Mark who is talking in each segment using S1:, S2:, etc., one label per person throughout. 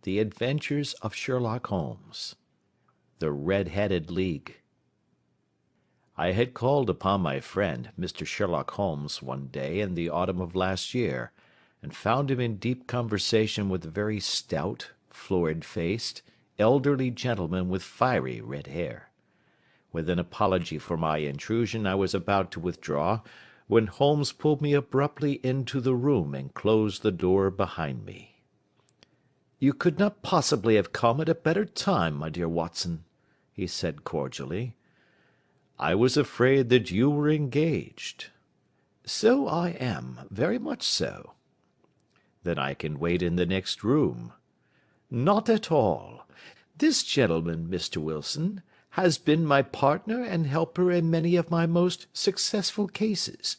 S1: The Adventures of Sherlock Holmes. The Red-Headed League. I had called upon my friend, Mr. Sherlock Holmes, one day in the autumn of last year, and found him in deep conversation with a very stout, florid-faced, elderly gentleman with fiery red hair. With an apology for my intrusion, I was about to withdraw, when Holmes pulled me abruptly into the room and closed the door behind me. "You could not possibly have come at a better time, my dear Watson," he said cordially. "I was afraid that you were engaged." "So I am, very much so." "Then I can wait in the next room." "Not at all. This gentleman, Mr. Wilson, has been my partner and helper in many of my most successful cases,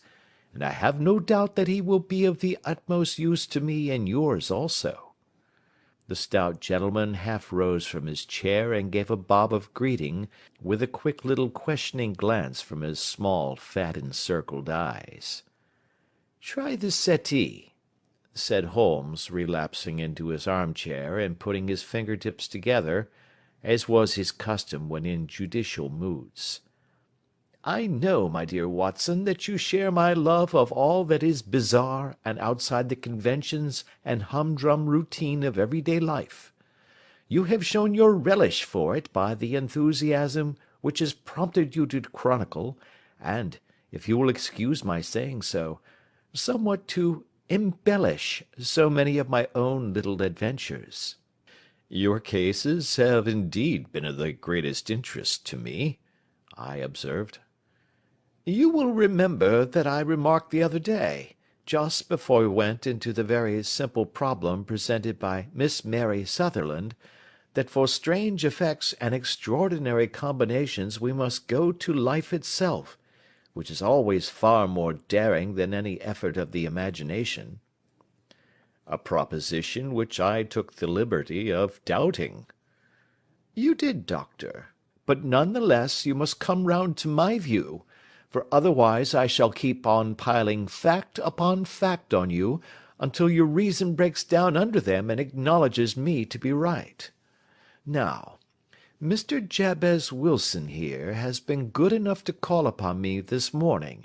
S1: and I have no doubt that he will be of the utmost use to me and yours also." The stout gentleman half rose from his chair and gave a bob of greeting, with a quick little questioning glance from his small, fat, encircled eyes. "Try the settee," said Holmes, relapsing into his armchair and putting his fingertips together, as was his custom when in judicial moods. "I know, my dear Watson, that you share my love of all that is bizarre and outside the conventions and humdrum routine of everyday life. You have shown your relish for it by the enthusiasm which has prompted you to chronicle, and, if you will excuse my saying so, somewhat to embellish so many of my own little adventures." "Your cases have indeed been of the greatest interest to me," I observed. "You will remember that I remarked the other day, just before we went into the very simple problem presented by Miss Mary Sutherland, that for strange effects and extraordinary combinations we must go to life itself, which is always far more daring than any effort of the imagination." "A proposition which I took the liberty of doubting." "You did, doctor, but none the less you must come round to my view, for otherwise I shall keep on piling fact upon fact on you until your reason breaks down under them and acknowledges me to be right. Now, Mr. Jabez Wilson here has been good enough to call upon me this morning,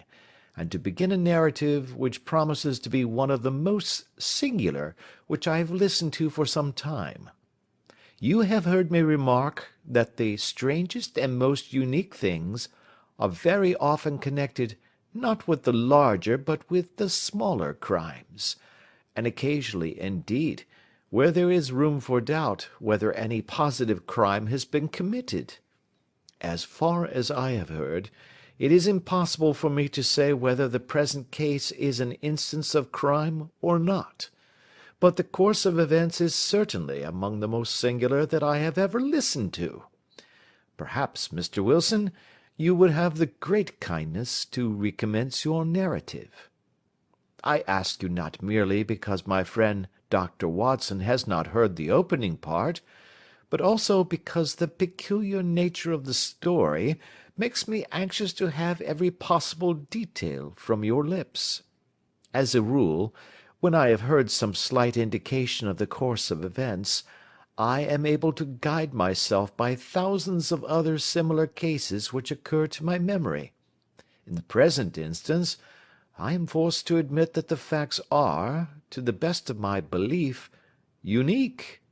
S1: and to begin a narrative which promises to be one of the most singular which I have listened to for some time. You have heard me remark that the strangest and most unique things are very often connected not with the larger but with the smaller crimes, and occasionally, indeed, where there is room for doubt whether any positive crime has been committed. As far as I have heard, it is impossible for me to say whether the present case is an instance of crime or not, but the course of events is certainly among the most singular that I have ever listened to. Perhaps, Mr. Wilson, you would have the great kindness to recommence your narrative. I ask you not merely because my friend Dr. Watson has not heard the opening part, but also because the peculiar nature of the story makes me anxious to have every possible detail from your lips. As a rule, when I have heard some slight indication of the course of events, I am able to guide myself by thousands of other similar cases which occur to my memory. In the present instance, I am forced to admit that the facts are, to the best of my belief, unique."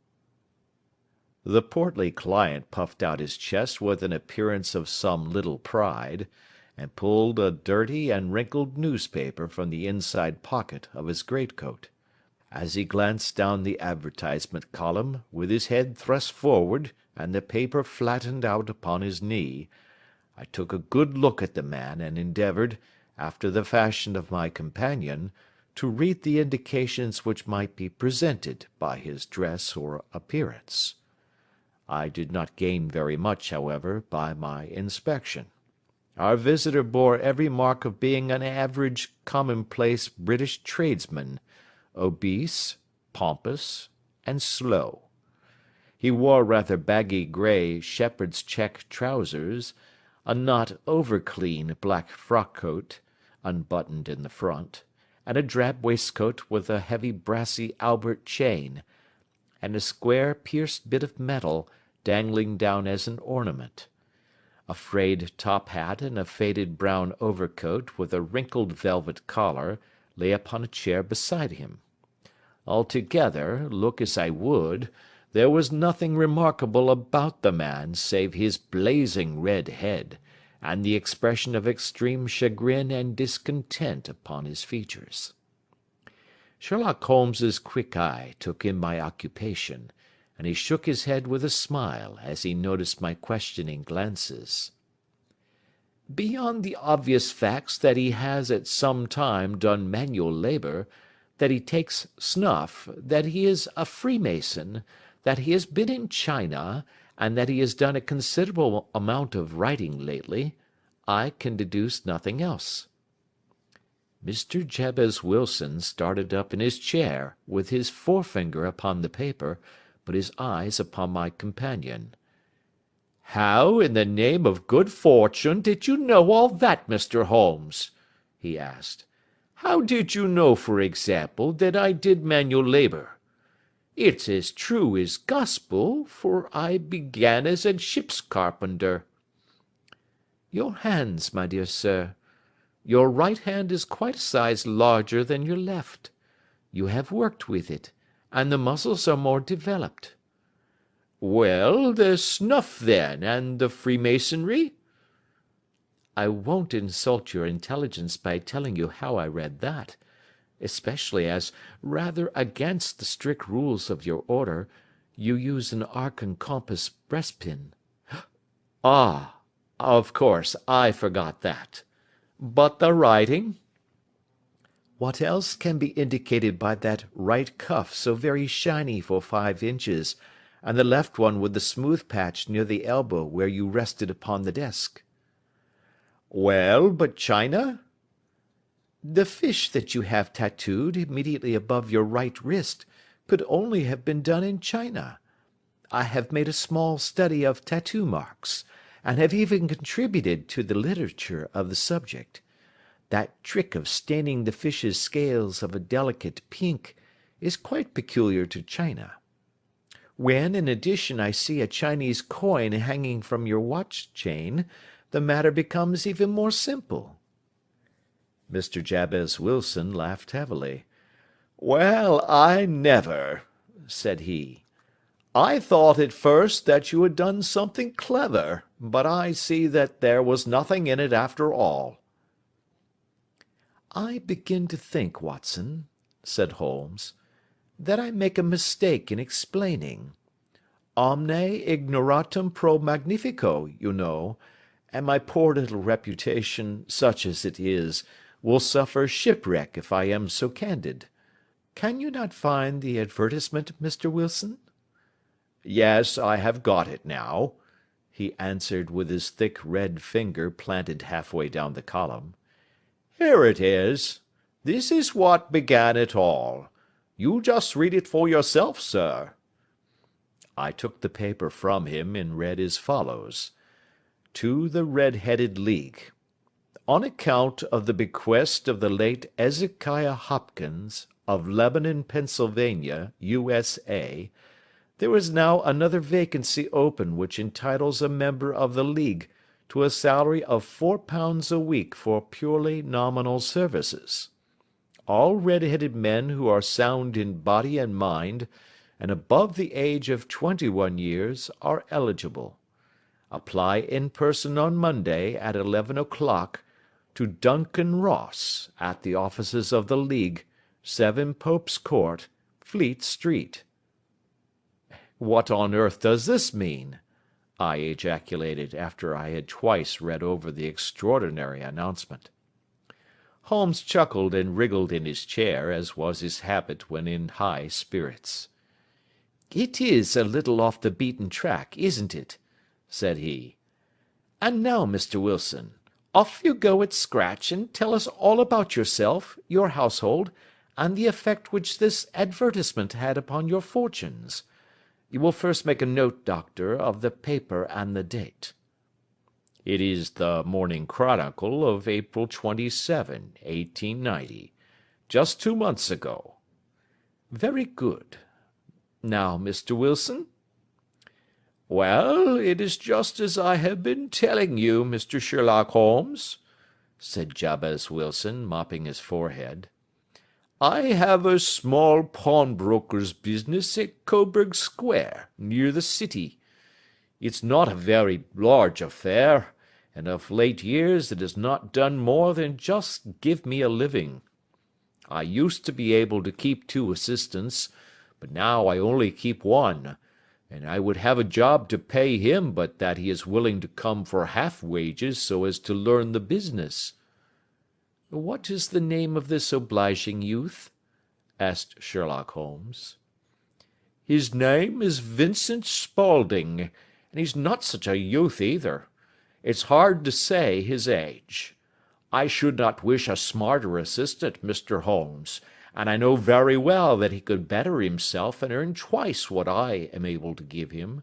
S1: The portly client puffed out his chest with an appearance of some little pride, and pulled a dirty and wrinkled newspaper from the inside pocket of his greatcoat. As he glanced down the advertisement column, with his head thrust forward and the paper flattened out upon his knee, I took a good look at the man and endeavoured, after the fashion of my companion, to read the indications which might be presented by his dress or appearance. I did not gain very much, however, by my inspection. Our visitor bore every mark of being an average, commonplace British tradesman, obese, pompous, and slow. He wore rather baggy grey shepherd's check trousers, a not over-clean black frock-coat, unbuttoned in the front, and a drab waistcoat with a heavy brassy Albert chain, and a square pierced bit of metal dangling down as an ornament. A frayed top hat and a faded brown overcoat with a wrinkled velvet collar lay upon a chair beside him. Altogether, look as I would, there was nothing remarkable about the man save his blazing red head, and the expression of extreme chagrin and discontent upon his features. Sherlock Holmes's quick eye took in my occupation, and he shook his head with a smile as he noticed my questioning glances. Beyond the obvious facts that he has at some time done manual labour, that he takes snuff, that he is a Freemason, that he has been in China, and that he has done a considerable amount of writing lately, I can deduce nothing else." Mr. Jabez Wilson started up in his chair, with his forefinger upon the paper, but his eyes upon my companion. "How, in the name of good fortune, did you know all that, Mr. Holmes?" he asked. "How did you know, for example, that I did manual labour? It's as true as gospel, for I began as a ship's carpenter." "Your hands, my dear sir. Your right hand is quite a size larger than your left. You have worked with it, and the muscles are more developed." "Well, the snuff, then, and the Freemasonry?" "I won't insult your intelligence by telling you how I read that, especially as, rather against the strict rules of your order, you use an arc and compass breastpin." "Ah, of course, I forgot that. But the writing?" "What else can be indicated by that right cuff so very shiny for 5 inches, and the left one with the smooth patch near the elbow where you rested upon the desk?" "Well, but China?" "The fish that you have tattooed immediately above your right wrist could only have been done in China. I have made a small study of tattoo marks, and have even contributed to the literature of the subject. That trick of staining the fish's scales of a delicate pink is quite peculiar to China. When, in addition, I see a Chinese coin hanging from your watch chain, the matter becomes even more simple." Mr. Jabez Wilson laughed heavily. "Well, I never," said he. "I thought at first that you had done something clever, but I see that there was nothing in it after all." "I begin to think, Watson," said Holmes, "that I make a mistake in explaining. Omne ignoratum pro magnifico, you know, and my poor little reputation, such as it is, will suffer shipwreck if I am so candid. Can you not find the advertisement, Mr. Wilson?" "Yes, I have got it now," he answered with his thick red finger planted halfway down the column. "Here it is. This is what began it all. You just read it for yourself, sir." I took the paper from him and read as follows: "To the Red-Headed League. On account of the bequest of the late Ezekiah Hopkins, of Lebanon, Pennsylvania, USA, there is now another vacancy open which entitles a member of the League to a salary of £4 a week for purely nominal services. All red-headed men who are sound in body and mind, and above the age of 21 years, are eligible. Apply in person on Monday at 11 o'clock to Duncan Ross, at the offices of the League, 7 Pope's Court, Fleet Street." "What on earth does this mean?" I ejaculated after I had twice read over the extraordinary announcement. Holmes chuckled and wriggled in his chair, as was his habit when in high spirits. "It is a little off the beaten track, isn't it?" said he. "And now, Mr. Wilson, off you go at scratch and tell us all about yourself, your household, and the effect which this advertisement had upon your fortunes. You will first make a note, Doctor, of the paper and the date." "It is the Morning Chronicle of April 27, 1890, just 2 months ago." "Very good. Now, Mr. Wilson?"
S2: "Well, it is just as I have been telling you, Mr. Sherlock Holmes," said Jabez Wilson, mopping his forehead. "I have a small pawnbroker's business at Coburg Square, near the city. It's not a very large affair, and of late years it has not done more than just give me a living. I used to be able to keep 2 assistants, but now I only keep 1, and I would have a job to pay him but that he is willing to come for half wages so as to learn the business."
S1: "What is the name of this obliging youth?" asked Sherlock Holmes.
S2: "His name is Vincent Spaulding, and he's not such a youth either. It's hard to say his age. I should not wish a smarter assistant, Mr. Holmes, and I know very well that he could better himself and earn twice what I am able to give him.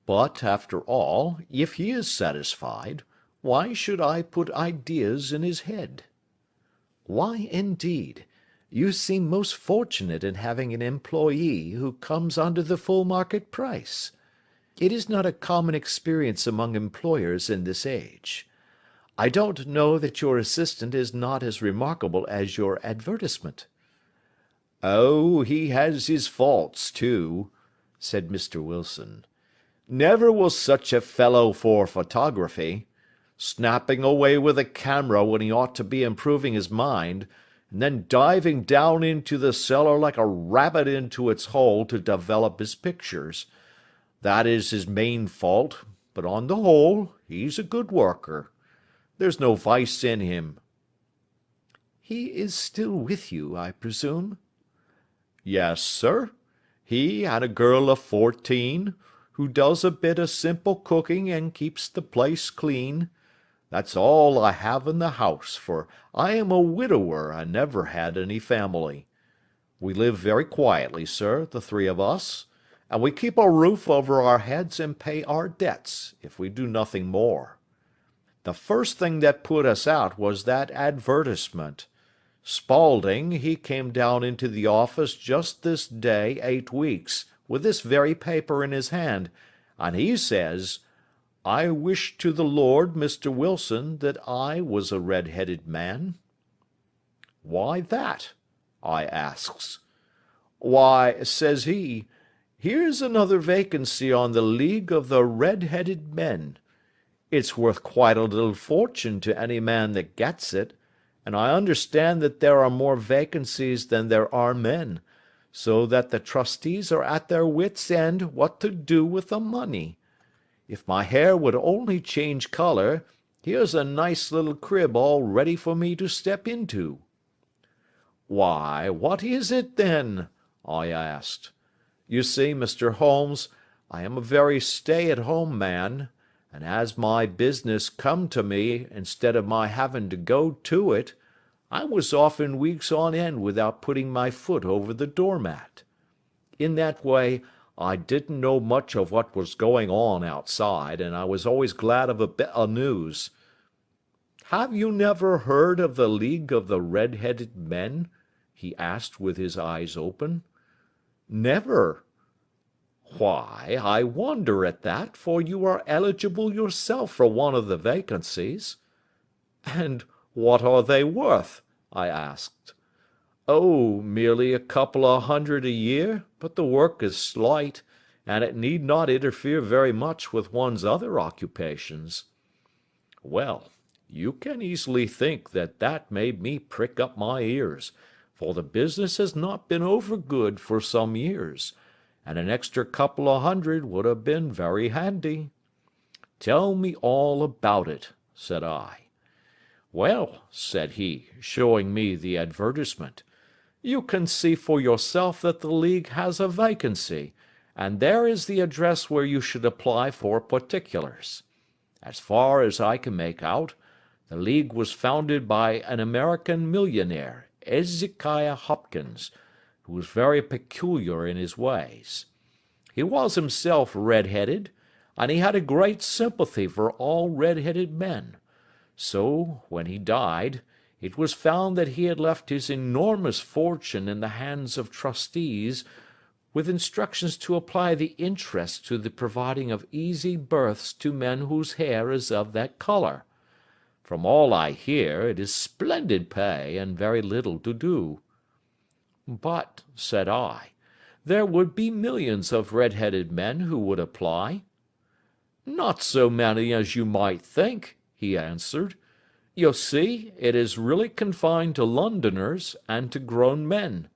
S2: But, after all, if he is satisfied, why should I put ideas in his head?"
S1: "Why, indeed? You seem most fortunate in having an employee who comes under the full market price. It is not a common experience among employers in this age. I don't know that your assistant is not as remarkable as your advertisement."
S2: "Oh, he has his faults, too," said Mr. Wilson. "Never was such a fellow for photography. Snapping away with a camera when he ought to be improving his mind, and then diving down into the cellar like a rabbit into its hole to develop his pictures. That is his main fault, but on the whole, he's a good worker. There's no vice in him."
S1: "He is still with you, I presume?"
S2: "Yes, sir. He and a girl of 14, who does a bit of simple cooking and keeps the place clean. That's all I have in the house, for I am a widower and never had any family. We live very quietly, sir, the 3 of us, and we keep a roof over our heads and pay our debts, if we do nothing more. The first thing that put us out was that advertisement. Spaulding, he came down into the office just this day 8 weeks, with this very paper in his hand, and he says, 'I wish to the Lord, Mr. Wilson, that I was a red-headed man.' 'Why that?' I asks. 'Why,' says he, 'here's another vacancy on the League of the Red-headed Men. It's worth quite a little fortune to any man that gets it, and I understand that there are more vacancies than there are men, so that the trustees are at their wits' end what to do with the money. If my hair would only change colour, here's a nice little crib all ready for me to step into.' 'Why, what is it, then?' I asked. You see, Mr. Holmes, I am a very stay-at-home man, and as my business come to me instead of my having to go to it, I was often weeks on end without putting my foot over the doormat. In that way, I didn't know much of what was going on outside, and I was always glad of a bit of news. Have you never heard of the League of the Red-headed Men?' he asked with his eyes open. 'Never.' 'Why, I wonder at that, for you are eligible yourself for one of the vacancies.' 'And what are they worth?' I asked. 'Oh, merely a couple of hundred a year, but the work is slight, and it need not interfere very much with one's other occupations.' Well, you can easily think that that made me prick up my ears, for the business has not been over good for some years, and an extra couple of hundred would have been very handy. 'Tell me all about it,' said I. 'Well,' said he, showing me the advertisement, 'you can see for yourself that the League has a vacancy, and there is the address where you should apply for particulars. As far as I can make out, the League was founded by an American millionaire, Ezekiah Hopkins, who was very peculiar in his ways. He was himself red-headed, and he had a great sympathy for all red-headed men. So, when he died, it was found that he had left his enormous fortune in the hands of trustees,
S3: with instructions to apply the interest to the providing of easy berths to men whose hair is of that colour. From all I hear, it is splendid pay and very little to do." "But," said I, "there would be millions of red-headed men who would apply." "Not so many as you might think," he answered. "You see, it is really confined to Londoners and to grown men.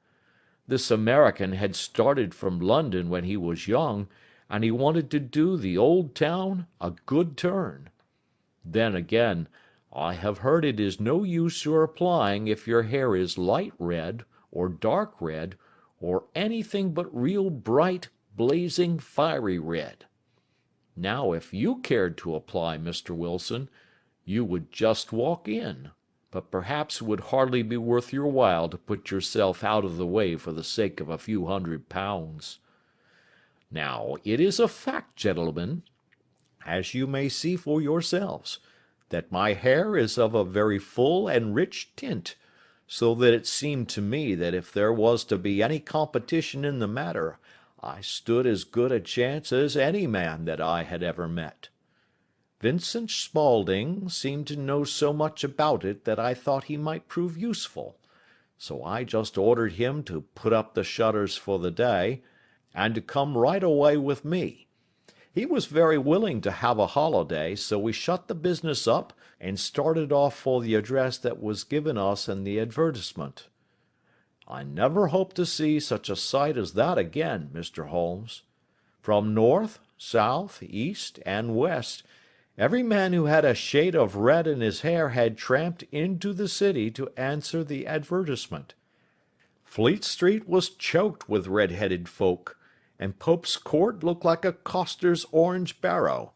S3: This American had started from London when he was young, and he wanted to do the old town a good turn. Then again, I have heard it is no use your applying if your hair is light red, or dark red, or anything but real bright, blazing, fiery red. Now, if you cared to apply, Mr. Wilson, you would just walk in, but perhaps it would hardly be worth your while to put yourself out of the way for the sake of a few £100. Now, it is a fact, gentlemen, as you may see for yourselves, that my hair is of a very full and rich tint, so that it seemed to me that if there was to be any competition in the matter, I stood as good a chance as any man that I had ever met. Vincent Spaulding seemed to know so much about it that I thought he might prove useful, so I just ordered him to put up the shutters for the day, and to come right away with me. He was very willing to have a holiday, so we shut the business up and started off for the address that was given us in the advertisement. I never hope to see such a sight as that again, Mr. Holmes. From north, south, east, and west, every man who had a shade of red in his hair had tramped into the city to answer the advertisement. Fleet Street was choked with red-headed folk, and Pope's Court looked like a coster's orange barrow.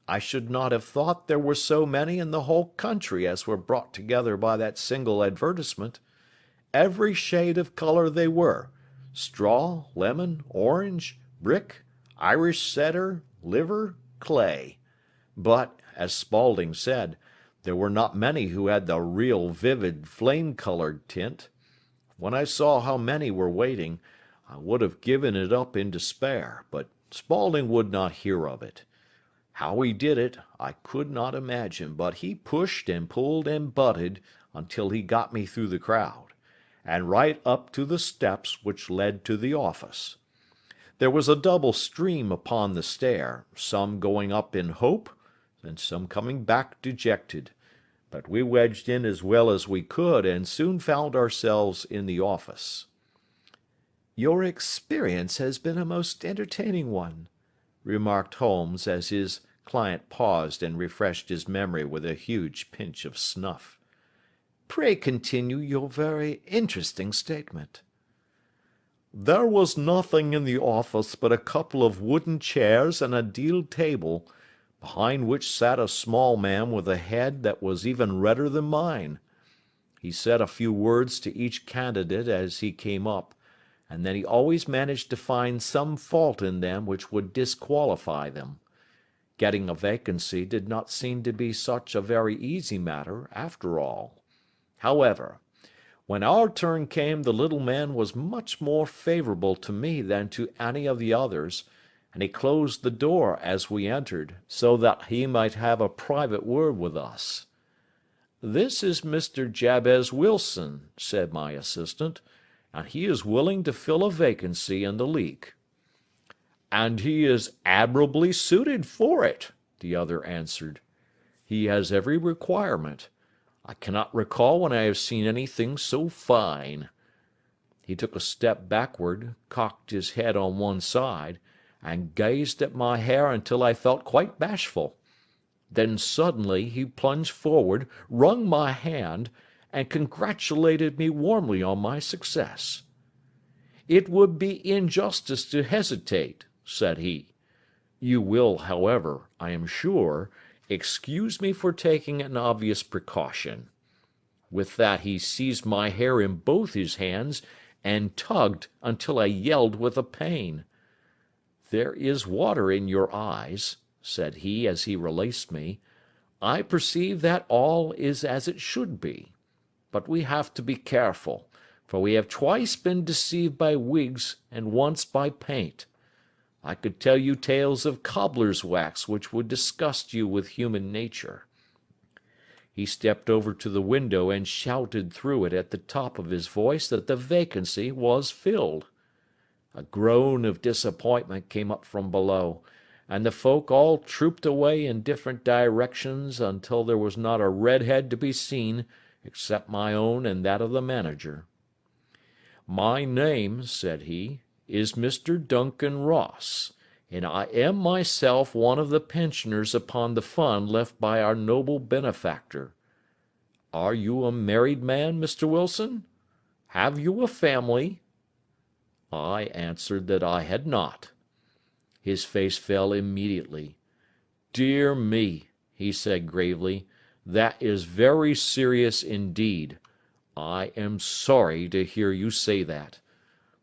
S3: I should not have thought there were so many in the whole country as were brought together by that single advertisement. Every shade of colour they were, straw, lemon, orange, brick, Irish setter, liver, clay. But, as Spaulding said, there were not many who had the real vivid flame-coloured tint. When I saw how many were waiting, I would have given it up in despair, but Spaulding would not hear of it. How he did it, I could not imagine, but he pushed and pulled and butted until he got me through the crowd, and right up to the steps which led to the office. There was a double stream upon the stair, some going up in hope, and some coming back dejected, but we wedged in as well as we could, and soon found ourselves in the office.
S1: "Your experience has been a most entertaining one," remarked Holmes as his client paused and refreshed his memory with a huge pinch of snuff. "Pray continue your very interesting statement."
S2: "There was nothing in the office but a couple of wooden chairs and a deal table, behind which sat a small man with a head that was even redder than mine. He said a few words to each candidate as he came up, and then he always managed to find some fault in them which would disqualify them. Getting a vacancy did not seem to be such a very easy matter, after all. However, when our turn came, the little man was much more favourable to me than to any of the others, and he closed the door as we entered, so that he might have a private word with us. 'This is Mr. Jabez Wilson,' said my assistant, 'and he is willing to fill a vacancy in the League.' 'And he is admirably suited for it,' the other answered. 'He has every requirement. I cannot recall when I have seen anything so fine.' He took a step backward, cocked his head on one side, and gazed at my hair until I felt quite bashful. Then suddenly he plunged forward, wrung my hand, and congratulated me warmly on my success. 'It would be injustice to hesitate,' said he. 'You will, however, I am sure, excuse me for taking an obvious precaution.' With that he seized my hair in both his hands and tugged until I yelled with the pain. 'There is water in your eyes,' said he as he released me. 'I perceive that all is as it should be. But we have to be careful,
S3: for we have twice been deceived by wigs and once by paint. I could tell you tales of cobbler's wax which would disgust you with human nature." He stepped over to the window and shouted through it at the top of his voice that the vacancy was filled. A groan of disappointment came up from below, and the folk all trooped away in different directions until there was not a red head to be seen except my own and that of the manager. "My name," said he, "is Mr. Duncan Ross, and I am myself one of the pensioners upon the fund left by our noble benefactor. Are you a married man, Mr. Wilson? Have you a family?" I answered that I had not. His face fell immediately. "Dear me," he said gravely, "that is very serious indeed. I am sorry to hear you say that.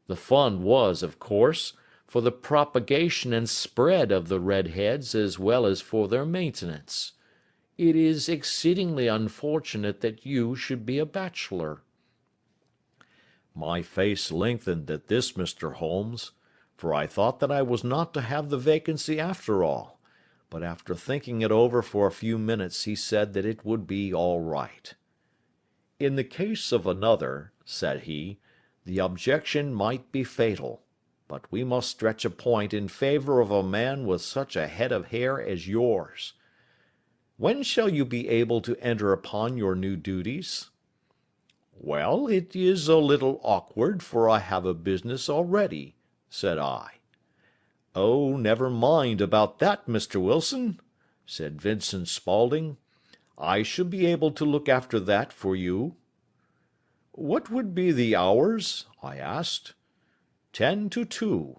S3: The fund was, of course, for the propagation and spread of the red heads as well as for their maintenance. It is exceedingly unfortunate that you should be a bachelor."
S1: My face lengthened at this, Mr. Holmes, for I thought that I was not to have the vacancy after all, but after thinking it over for a few minutes he said that it would be all right. "In the case of another," said he, "the objection might be fatal, but we must stretch a point in favor of a man with such a head of hair as yours. When shall you be able to enter upon your new duties?" "Well, it is a little awkward, for I have a business already," said I. "Oh, never mind about that, Mr. Wilson," said Vincent Spaulding. "I shall be able to look after that for you." "What would be the hours?" I asked. 10 to 2.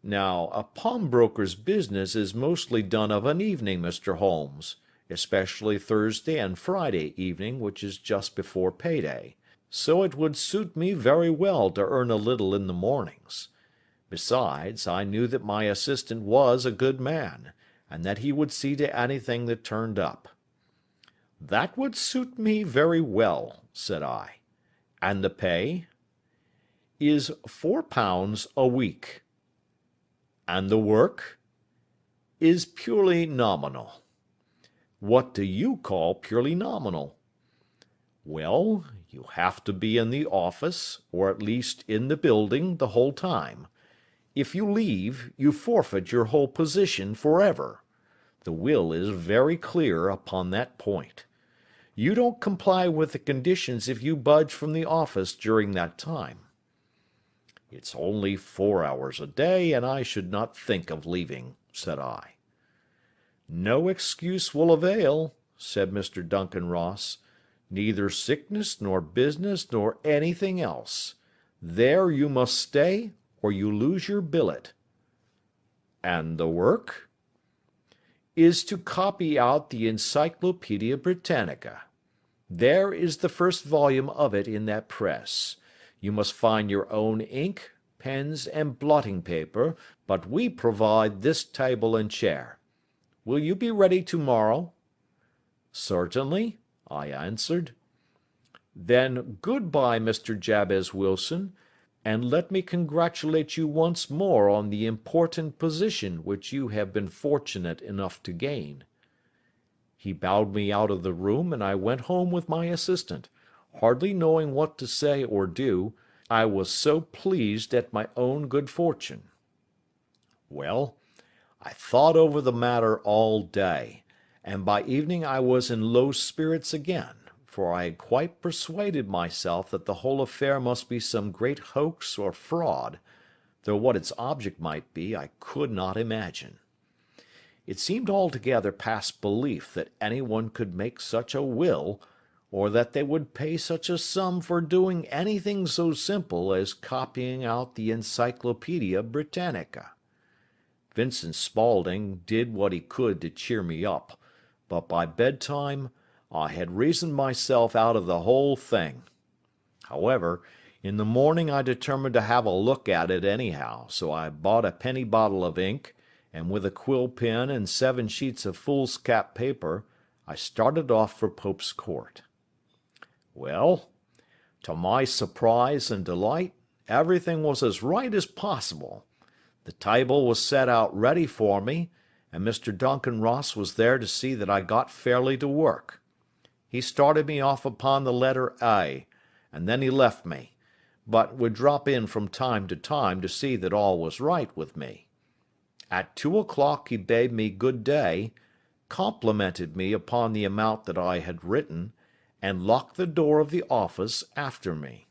S1: Now, a pawnbroker's business is mostly done of an evening, Mr. Holmes, especially Thursday and Friday evening, which is just before payday, so it would suit me very well to earn a little in the mornings. Besides, I knew that my assistant was a good man, and that he would see to anything that turned up. "That would suit me very well," said I. "And the pay?" "Is £4 a week." "And the work?" "Is purely nominal." "What do you call purely nominal?" "Well, you have to be in the office, or at least in the building, the whole time. If you leave, you forfeit your whole position forever. The will is very clear upon that point. You don't comply with the conditions if you budge from the office during that time." "It's only 4 hours a day, and I should not think of leaving," said I. "No excuse will avail," said Mr. Duncan Ross, "neither sickness nor business nor anything else. There you must stay, or you lose your billet." "And the work?" "Is to copy out the Encyclopaedia Britannica. There is the first volume of it in that press. You must find your own ink, pens, and blotting paper, but we provide this table and chair. Will you be ready tomorrow?" "Certainly," I answered. "Then good-bye, Mr. Jabez Wilson, and let me congratulate you once more on the important position which you have been fortunate enough to gain." He bowed me out of the room, and I went home with my assistant, hardly knowing what to say or do, I was so pleased at my own good fortune. Well, I thought over the matter all day, and by evening I was in low spirits again, for I had quite persuaded myself that the whole affair must be some great hoax or fraud, though what its object might be I could not imagine. It seemed altogether past belief that any one could make such a will, or that they would pay such a sum for doing anything so simple as copying out the Encyclopaedia Britannica. Vincent Spaulding did what he could to cheer me up, but by bedtime I had reasoned myself out of the whole thing. However, in the morning I determined to have a look at it anyhow, so I bought a penny bottle of ink, and with a quill pen and 7 sheets of foolscap paper, I started off for Pope's Court. Well,
S2: To my surprise and delight, everything was as right as possible. The table was set out ready for me, and Mr. Duncan Ross was there to see that I got fairly to work. He started me off upon the letter A, and then he left me, but would drop in from time to see that all was right with me. At 2 o'clock he bade me good day, complimented me upon the amount that I had written, and locked the door of the office after me.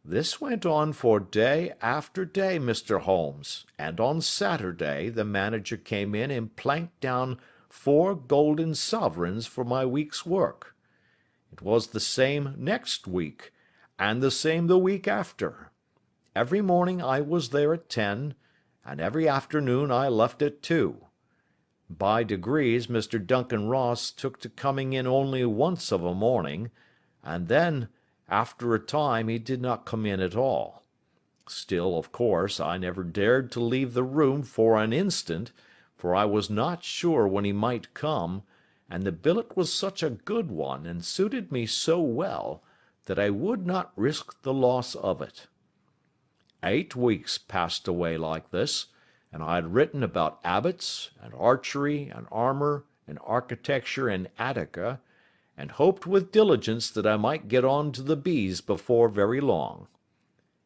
S2: This went on for day after day, Mr. Holmes, and on Saturday the manager came in and planked down 4 golden sovereigns for my week's work. It was the same next week, and the same the week after. Every morning I was there at 10, and every afternoon I left at 2. By degrees Mr. Duncan Ross took to coming in only once of a morning, and then, after a time, he did not come in at all. Still, of course, I never dared to leave the room for an instant, for I was not sure when he might come, and the billet was such a good one, and suited me so well, that I would not risk the loss of it. 8 weeks passed away like this, and I had written about abbots, and archery, and armor, and architecture in Attica, and hoped with diligence that I might get on to the bees before very long.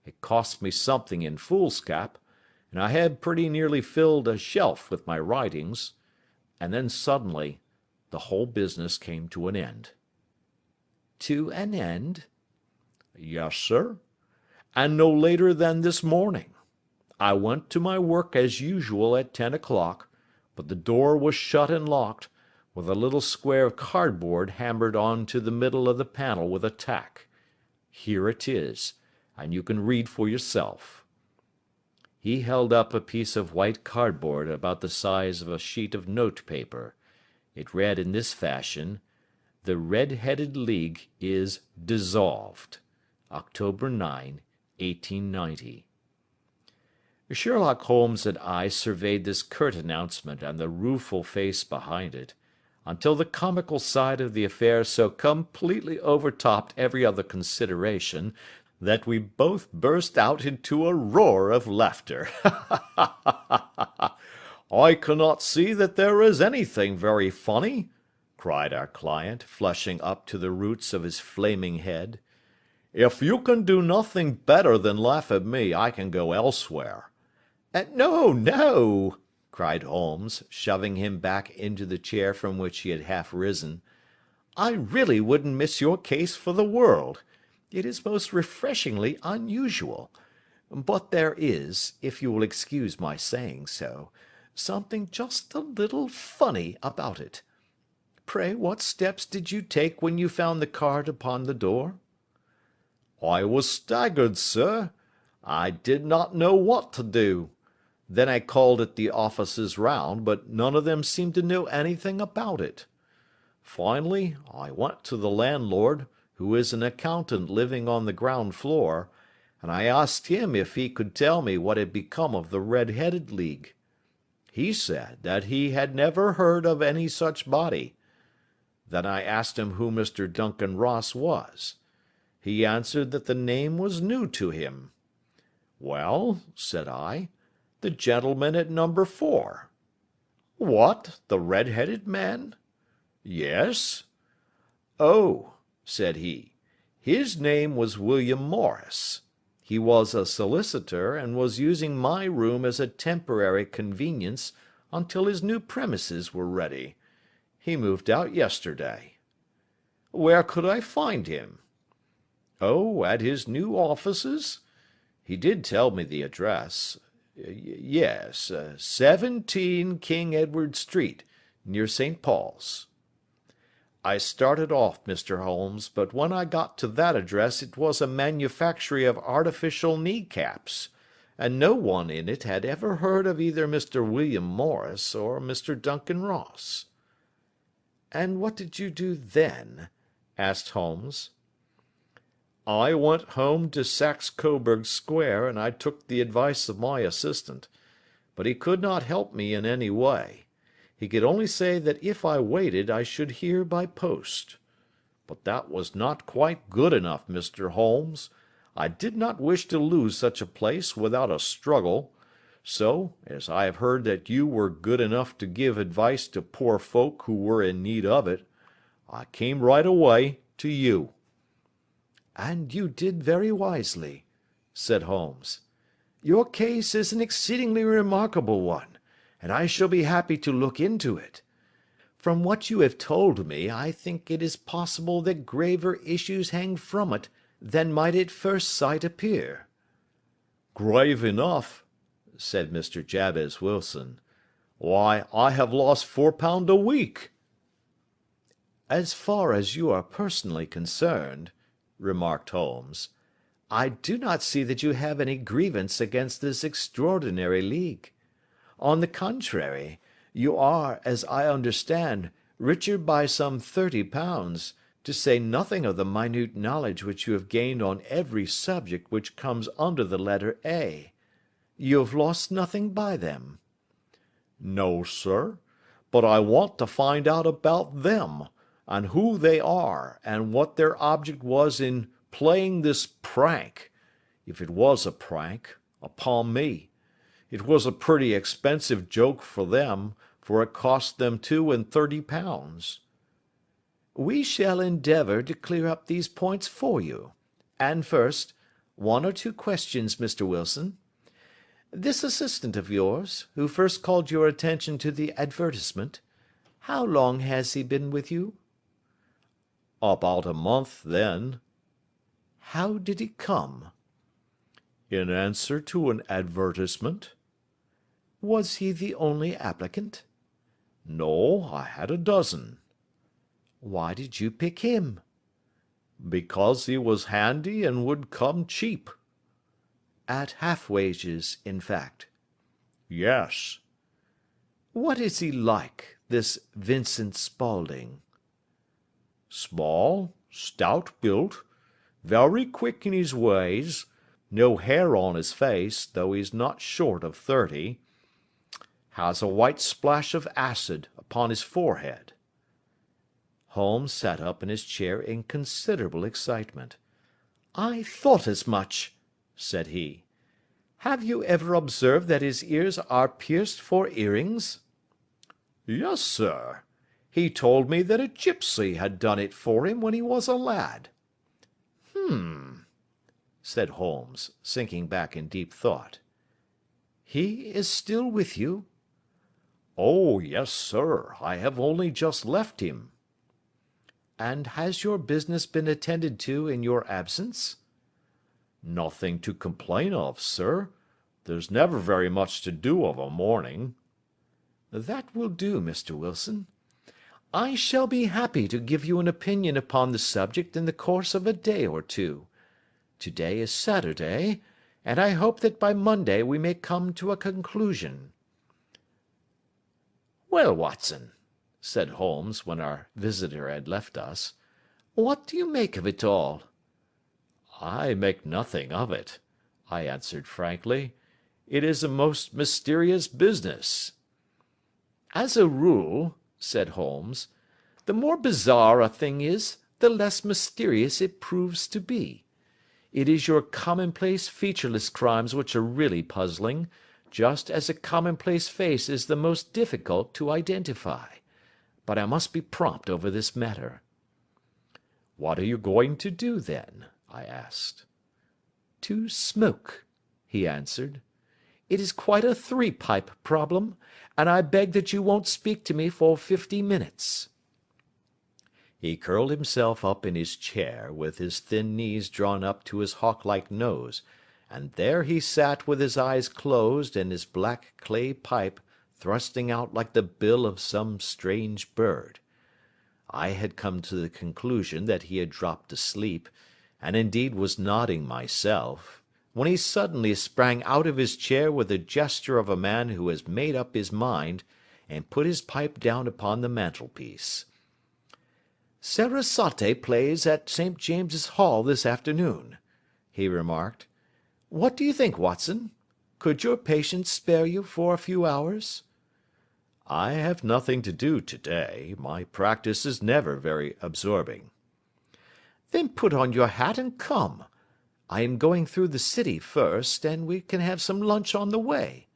S2: It cost me something in foolscap, and I had pretty nearly filled a shelf with my writings, and then suddenly the whole business came to an end. To an end? Yes, sir, and no later than this morning. I went to my work as usual at 10 o'clock, but the door was shut and locked, with a little square of cardboard hammered on to the middle of the panel with a tack. Here it is, and you can read for yourself. He held up a piece of white cardboard about the size of a sheet of notepaper. It read in this fashion: "The Red-Headed League is dissolved. October 9, 1890. Sherlock Holmes and I surveyed this curt announcement and the rueful face behind it, until the comical side of the affair so completely overtopped every other consideration that we both burst out into a roar of laughter. "I cannot see that there is anything very funny," cried our client, flushing up to the roots of his flaming head. "If you can do nothing better than laugh at me, I can go elsewhere." "No, no," cried Holmes, shoving him back into the chair from which he had half risen. "I really wouldn't miss your case for the world. It is most refreshingly unusual. But there is, if you will excuse my saying so, something just a little funny about it. Pray, what steps did you take when you found the card upon the door?" "I was staggered, sir. I did not know what to do. Then I called at the offices round, but none of them seemed to know anything about it. Finally, I went to the landlord, who is an accountant living on the ground floor, and I asked him if he could tell me what had become of the Red-Headed League. He said that he had never heard of any such body. Then I asked him who Mr. Duncan Ross was. He answered that the name was new to him. "Well," said I, "the gentleman at number 4. "What, the red-headed man?" "Yes." "Oh," said he, "his name was William Morris. He was a solicitor, and was using my room as a temporary convenience until his new premises were ready. He moved out yesterday." "Where could I find him?" "Oh, at his new offices? He did tell me the address. Yes, 17 King Edward Street, near St. Paul's." I started off, Mr. Holmes, but when I got to that address it was a manufactory of artificial knee-caps, and no one in it had ever heard of either Mr. William Morris or Mr. Duncan Ross. "And what did you do then?" asked Holmes. "I went home to Saxe Coburg Square, and I took the advice of my assistant, but he could not help me in any way. He could only say that if I waited I should hear by post. But that was not quite good enough, Mr. Holmes. I did not wish to lose such a place without a struggle. So, as I have heard that you were good enough to give advice to poor folk who were in need of it, I came right away to you."
S1: "And you did very wisely," said Holmes. "Your case is an exceedingly remarkable one, and I shall be happy to look into it. From what you have told me, I think it is possible that graver issues hang from it than might at first sight appear."
S2: "Grave enough," said Mr. Jabez Wilson. "Why, I have lost £4 a week."
S1: "As far as you are personally concerned," remarked Holmes, "I do not see that you have any grievance against this extraordinary league. On the contrary, you are, as I understand, richer by some £30, to say nothing of the minute knowledge which you have gained on every subject which comes under the letter A. You have lost nothing by them."
S2: "No, sir, but I want to find out about them, and who they are, and what their object was in playing this prank, if it was a prank, upon me. It was a pretty expensive joke for them, for it cost them £32.
S1: "We shall endeavour to clear up these points for you. And first, one or two questions, Mr. Wilson. This assistant of yours, who first called your attention to the advertisement, how long has he been with you?"
S2: "About a month, then."
S1: "How did he come?"
S2: "In answer to an advertisement."
S1: "Was he the only applicant?"
S2: "No, I had a dozen."
S1: "Why did you pick him?"
S2: "Because he was handy and would come cheap."
S1: "At half wages, in fact?"
S2: "Yes."
S1: "What is he like, this Vincent Spaulding?"
S2: "Small, stout built, very quick in his ways, no hair on his face, though he's not short of 30. Has a white splash of acid upon his forehead."
S1: Holmes sat up in his chair in considerable excitement. "I thought as much," said he. "Have you ever observed that his ears are pierced for earrings?"
S2: "Yes, sir. He told me that a gypsy had done it for him when he was a lad."
S1: Said Holmes, sinking back in deep thought. "He is still with you?"
S2: "Oh, yes, sir. I have only just left him."
S1: "And has your business been attended to in your absence?"
S2: "Nothing to complain of, sir. There's never very much to do of a morning."
S1: "That will do, Mr. Wilson. I shall be happy to give you an opinion upon the subject in the course of a day or two. To-day is Saturday, and I hope that by Monday we may come to a conclusion." "Well, Watson," said Holmes, when our visitor had left us, "what do you make of it all?"
S3: "I make nothing of it," I answered frankly. "It is a most mysterious business."
S1: "As a rule," said Holmes, "the more bizarre a thing is, the less mysterious it proves to be. It is your commonplace featureless crimes which are really puzzling, just as a commonplace face is the most difficult to identify. But I must be prompt over this matter."
S3: "What are you going to do, then?" I asked.
S1: "To smoke," he answered. "It is quite a three-pipe problem, and I beg that you won't speak to me for 50 minutes." He curled himself up in his chair, with his thin knees drawn up to his hawk-like nose, and there he sat with his eyes closed and his black clay pipe thrusting out like the bill of some strange bird. I had come to the conclusion that he had dropped asleep, and indeed was nodding myself, when he suddenly sprang out of his chair with the gesture of a man who has made up his mind, and put his pipe down upon the mantelpiece. "Sarasate plays at St. James's Hall this afternoon," he remarked. "What do you think, Watson? Could your patient spare you for a few hours?"
S2: "I have nothing to do to-day. My practice is never very absorbing."
S1: Then put on your hat and come. I am going through the city first, and we can have some lunch on the way.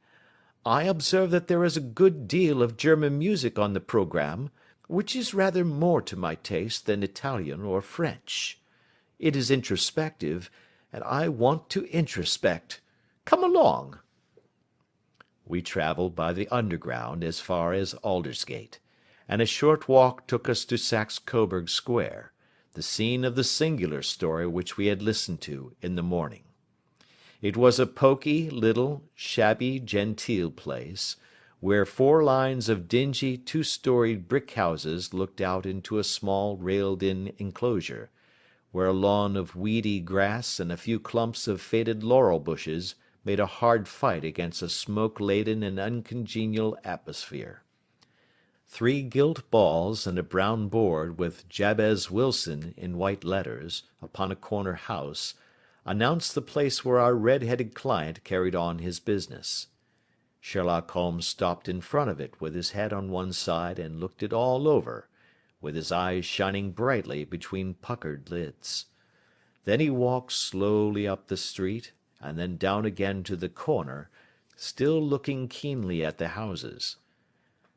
S1: I observe that there is a good deal of German music on the programme, which is rather more to my taste than Italian or French. It is introspective, and I want to introspect. Come along." We travelled by the Underground as far as Aldersgate, and a short walk took us to Saxe Coburg Square, the scene of the singular story which we had listened to in the morning. It was a poky, little, shabby, genteel place, where 4 lines of dingy, 2-storied brick houses looked out into a small railed-in enclosure, where a lawn of weedy grass and a few clumps of faded laurel bushes made a hard fight against a smoke-laden and uncongenial atmosphere. 3 gilt balls and a brown board with Jabez Wilson in white letters upon a corner house announced the place where our red-headed client carried on his business. Sherlock Holmes stopped in front of it with his head on one side and looked it all over, with his eyes shining brightly between puckered lids. Then he walked slowly up the street, and then down again to the corner, still looking keenly at the houses.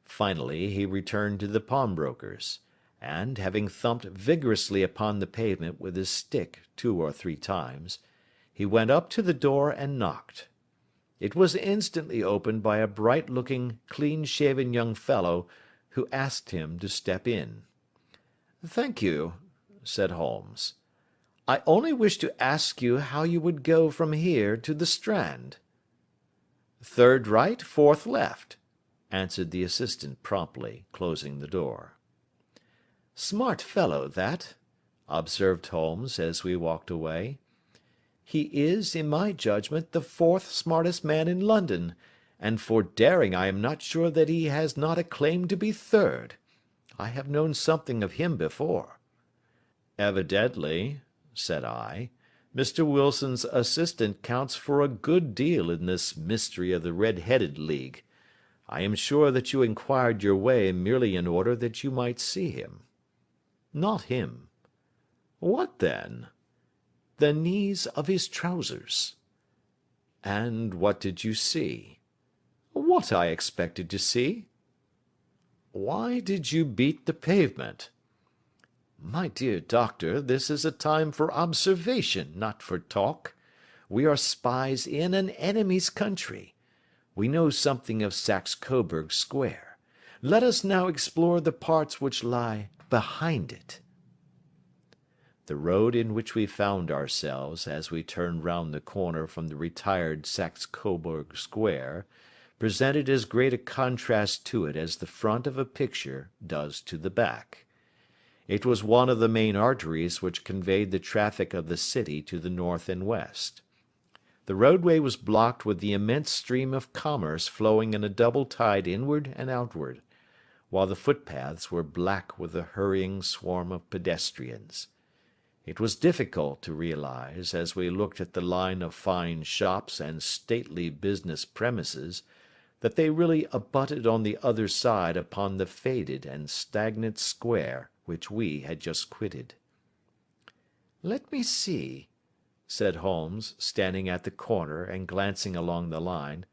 S1: Finally he returned to the pawnbroker's, and, having thumped vigorously upon the pavement with his stick 2 or 3 times, he went up to the door and knocked. It was instantly opened by a bright-looking, clean-shaven young fellow, who asked him to step in. "Thank you," said Holmes. "I only wished to ask you how you would go from here to the Strand." "Third right, fourth left," answered the assistant promptly, closing the door. "Smart fellow, that," observed Holmes as we walked away. "He is, in my judgment, the 4th smartest man in London, and for daring I am not sure that he has not a claim to be 3rd. I have known something of him before." "Evidently," said I, "Mr. Wilson's assistant counts for a good deal in this mystery of the Red-Headed League. I am sure that you inquired your way merely in order that you might see him." "Not him." "What then?" "The knees of his trousers." "And what did you see?" "What I expected to see." "Why did you beat the pavement?" "My dear doctor, this is a time for observation, not for talk. We are spies in an enemy's country. We know something of Saxe Coburg Square. Let us now explore the parts which lie behind it." The road in which we found ourselves as we turned round the corner from the retired Saxe Coburg Square presented as great a contrast to it as the front of a picture does to the back. It was one of the main arteries which conveyed the traffic of the city to the north and west. The roadway was blocked with the immense stream of commerce flowing in a double tide inward and outward, while the footpaths were black with the hurrying swarm of pedestrians. It was difficult to realise, as we looked at the line of fine shops and stately business premises, that they really abutted on the other side upon the faded and stagnant square which we had just quitted. "Let me see," said Holmes, standing at the corner and glancing along the line.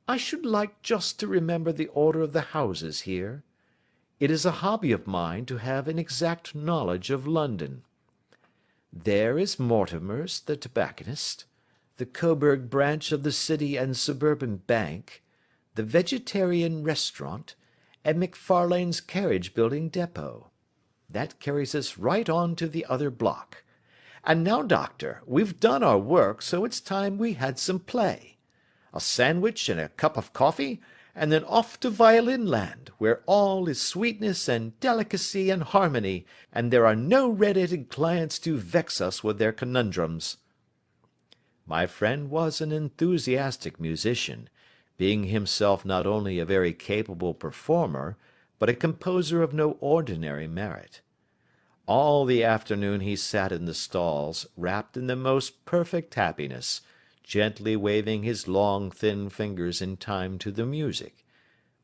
S1: "I should like just to remember the order of the houses here. It is a hobby of mine to have an exact knowledge of London. There is Mortimer's, the tobacconist, the Coburg branch of the City and Suburban Bank, the Vegetarian Restaurant, and McFarlane's carriage building depot. That carries us right on to the other block. And now, doctor, we've done our work, so it's time we had some play. A sandwich and a cup of coffee, and then off to Violin Land, where all is sweetness and delicacy and harmony, and there are no red-headed clients to vex us with their conundrums." My friend was an enthusiastic musician, being himself not only a very capable performer, but a composer of no ordinary merit. All the afternoon he sat in the stalls, wrapped in the most perfect happiness, gently waving his long, thin fingers in time to the music,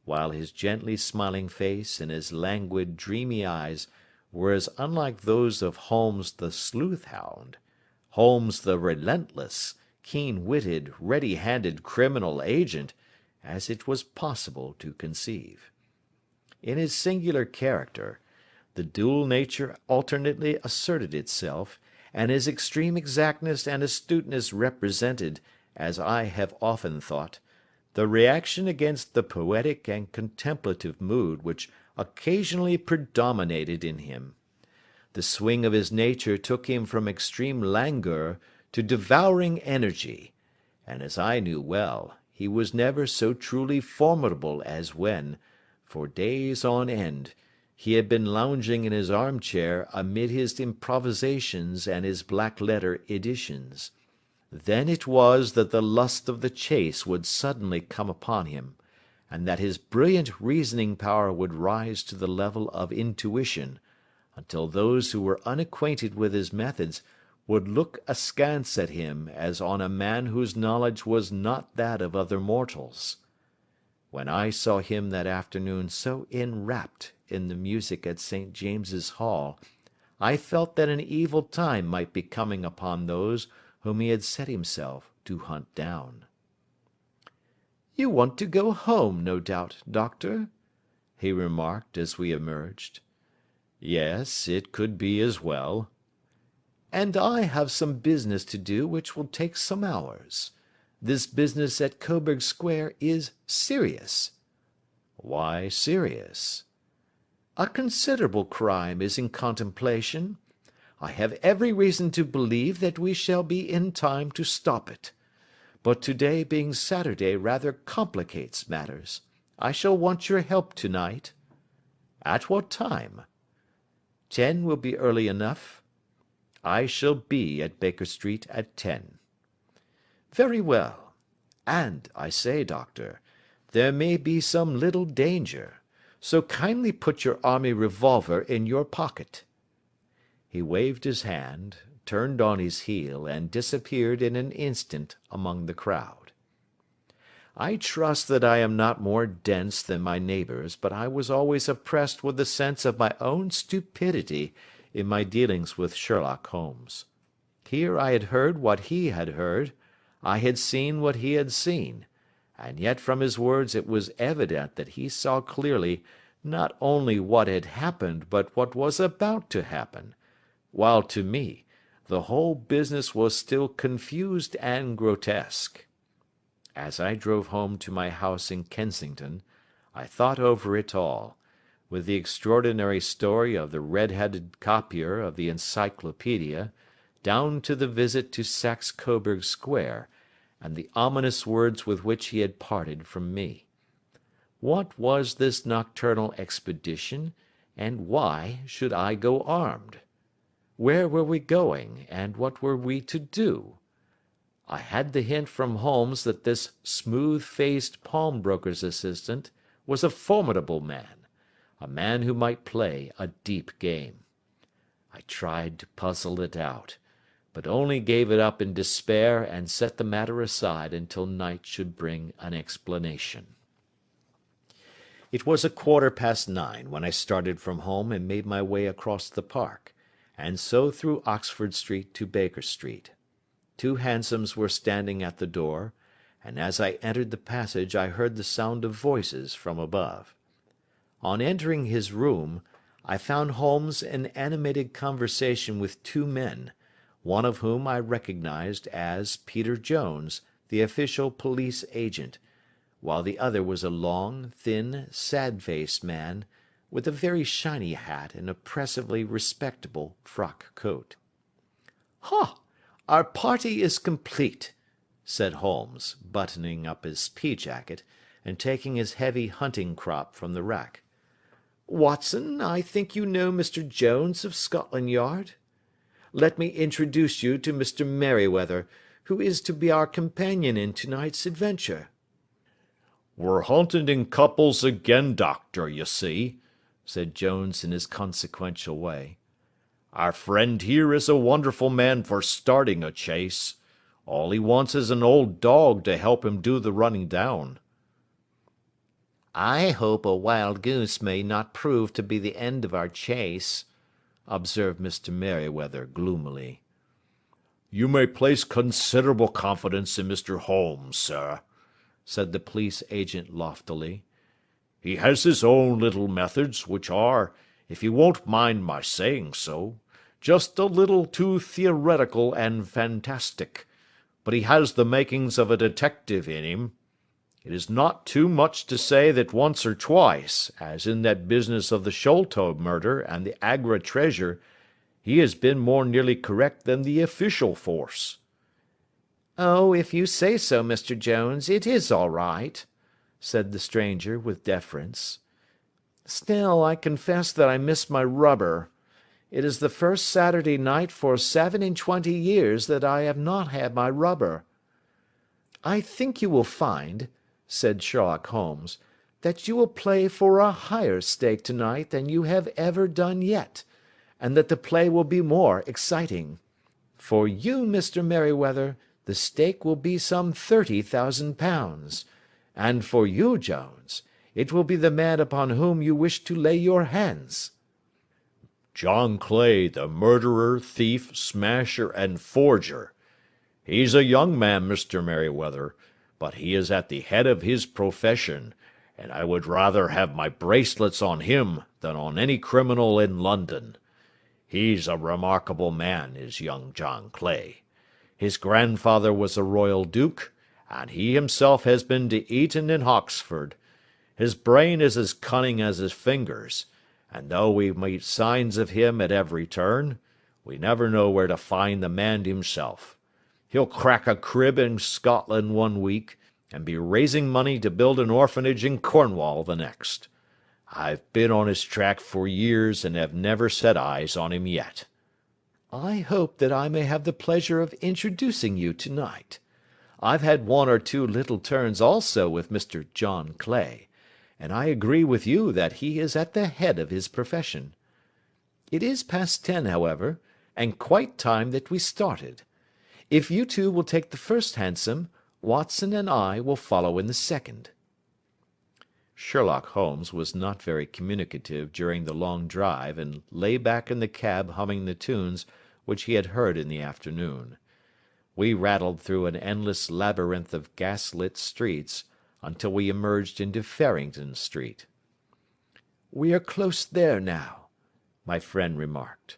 S1: while his gently smiling face and his languid, dreamy eyes whereas unlike those of Holmes the sleuth-hound, Holmes the relentless, keen-witted, ready-handed criminal agent, as it was possible to conceive. In his singular character, the dual nature alternately asserted itself, and his extreme exactness and astuteness represented, as I have often thought, the reaction against the poetic and contemplative mood which occasionally predominated in him. The swing of his nature took him from extreme languor to devouring energy, and as I knew well, he was never so truly formidable as when, for days on end, he had been lounging in his armchair amid his improvisations and his black-letter editions. Then it was that the lust of the chase would suddenly come upon him, and that his brilliant reasoning power would rise to the level of intuition, until those who were unacquainted with his methods would look askance at him as on a man whose knowledge was not that of other mortals. When I saw him that afternoon so enwrapped in the music at St. James's Hall, I felt that an evil time might be coming upon those whom he had set himself to hunt down. "You want to go home, no doubt, Doctor?" he remarked as we emerged. "Yes, it could be as well." "And I have some business to do which will take some hours. This business at Coburg Square is serious." "Why serious?" "A considerable crime is in contemplation. I have every reason to believe that we shall be in time to stop it. But today being Saturday rather complicates matters. I shall want your help tonight." "At what time?" 10 will be early enough. I shall be at Baker Street at 10. "Very well. And, I say, Doctor, there may be some little danger, so kindly put your army revolver in your pocket." He waved his hand, turned on his heel, and disappeared in an instant among the crowd. I trust that I am not more dense than my neighbours, but I was always oppressed with the sense of my own stupidity in my dealings with Sherlock Holmes. Here I had heard what he had heard, I had seen what he had seen, and yet from his words it was evident that he saw clearly not only what had happened but what was about to happen, while to me the whole business was still confused and grotesque. As I drove home to my house in Kensington, I thought over it all, with the extraordinary story of the red-headed copier of the Encyclopaedia, down to the visit to Saxe Coburg Square, and the ominous words with which he had parted from me. What was this nocturnal expedition, and why should I go armed? Where were we going, and what were we to do? I had the hint from Holmes that this smooth-faced pawnbroker's assistant was a formidable man, a man who might play a deep game. I tried to puzzle it out, but only gave it up in despair and set the matter aside until night should bring an explanation. It was 9:15 when I started from home and made my way across the park, and so through Oxford Street to Baker Street. 2 hansoms were standing at the door, and as I entered the passage I heard the sound of voices from above. On entering his room, I found Holmes in animated conversation with 2 men, one of whom I recognised as Peter Jones, the official police agent, while the other was a long, thin, sad-faced man, with a very shiny hat and oppressively respectable frock coat. "Ha! Our party is complete," said Holmes, buttoning up his pea-jacket, and taking his heavy hunting crop from the rack. "Watson, I think you know Mr. Jones of Scotland Yard? Let me introduce you to Mr. Merryweather, who is to be our companion in tonight's adventure."
S2: "We're hunting in couples again, Doctor, you see," said Jones in his consequential way. "Our friend here is a wonderful man for starting a chase. All he wants is an old dog to help him do the running down."
S1: "I hope a wild goose may not prove to be the end of our chase," observed Mr. Merryweather gloomily.
S2: You may place considerable confidence in Mr. Holmes, sir, said the police agent loftily. He has his own little methods, which are, if you won't mind my saying so, just a little too theoretical and fantastic, but he has the makings of a detective in him. It is not too much to say that once or twice, as in that business of the Sholto murder and the Agra treasure, he has been more nearly correct than the official force.
S3: Oh, if you say so, Mr. Jones, it is all right, said the stranger with deference. Still, I confess that I miss my rubber. It is the first Saturday night for 27 years that I have not had my rubber. I think you will find, said Sherlock Holmes, that you will play for a higher stake tonight than you have ever done yet, and that the play will be more exciting. For you, Mr. Merryweather, the stake will be some £30,000, and for you, Jones, it will be the man upon whom you wish to lay your hands.
S2: John Clay, the murderer, thief, smasher, and forger. He's a young man, Mr. Merryweather, but he is at the head of his profession, and I would rather have my bracelets on him than on any criminal in London. He's a remarkable man, is young John Clay. His grandfather was a royal duke, and he himself has been to Eton and Oxford. His brain is as cunning as his fingers, and though we meet signs of him at every turn, we never know where to find the man himself. He'll crack a crib in Scotland one week, and be raising money to build an orphanage in Cornwall the next. I've been on his track for years and have never set eyes on him yet.
S3: I hope that I may have the pleasure of introducing you tonight. I've had one or two little turns also with Mr. John Clay, and I agree with you that he is at the head of his profession. It is past 10, however, and quite time that we started. If you two will take the first hansom, Watson and I will follow in the second.
S1: Sherlock Holmes was not very communicative during the long drive, and lay back in the cab humming the tunes which he had heard in the afternoon. We rattled through an endless labyrinth of gas-lit streets, until we emerged into Farrington Street.
S3: We are close there now, my friend remarked.